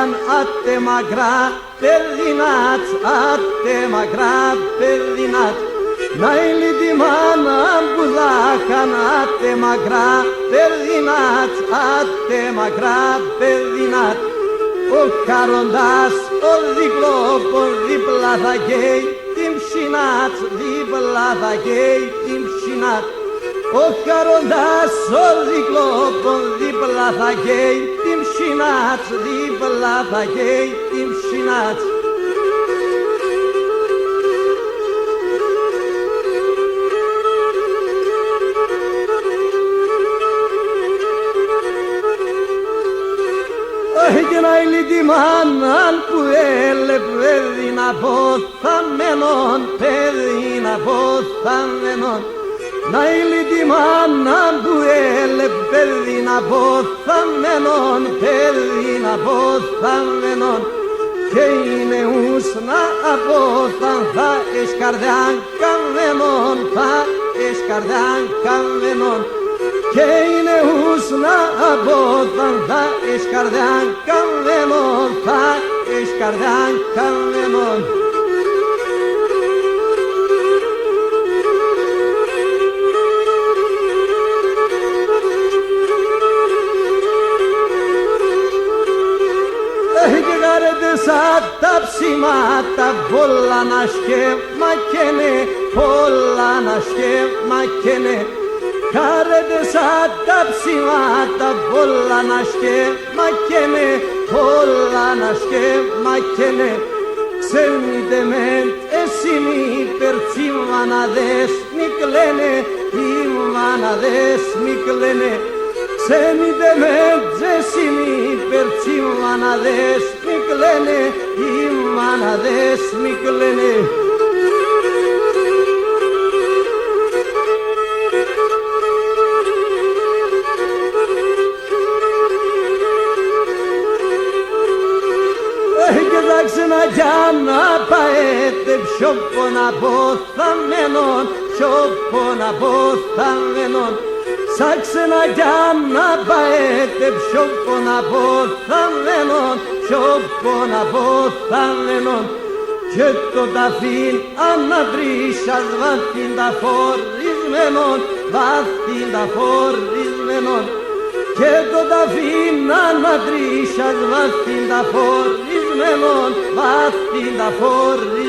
Μπουλάχαν άτε μακρά περδινάτς, άτε μακρά περδινάτς. Να ηλί τη μάνα Μπουλάχαν άτε μακρά περδινάτς, άτε μακρά περδινάτς. Ο χαροντάς ο δικλόπον δίπλα θα καίει την ψινάτς, δίπλα θα καίει την ψινάτς. Ο χαροντάς ο δικλόπον δίπλα θα καίει την ψινάτς, δίπλα θα καίει την ψινάτς. Και να ηλί τη μάναν που έλε παιδί να ποθαμένον, παιδί να ποθαμένον. Να ηλί τη μάναν που έλε παιδί να ποθαμένον, παιδί να ποθαμένον. Και είναι ους να απόθαν θα εις καρδιάν καμμένον, θα εις καρδιάν καμμένον. Και είναι ους να απόθαν θα εις καρδιάν καμμένον, θα εις καρδιάν καμμένον. Και γάρετε σαν τα ψημάτα πολλά να σκέμακαινε, πολλά να σκέμακαινε. Κάρετε σαν τα ψημάτα πολλά να σκέμακαινε, πολλά να σκέμακαινε. Ξέμειτε μεν εσύ μη περτσι μαναδές μη κλαίνε, οι μαναδές μη κλαίνε. Ξέμειτε μεν εσύ μη περτσι μαναδές μη κλαίνε, οι μαναδές μη κλαίνε. Για να πάετε πιο ποναποθαμένον, πιο ποναποθαμένον. Σαν ξένα για να πάετε πιο ποναποθαμένον, πιο ποναποθαμένον. Και το ταφήν ανατρίσας βάθην τα φορισμένον, βάθην τα φορισμένον. Και το ταφήν ανατρίσας βάθην τα φορισμένον, βάθην τα φορισμένον.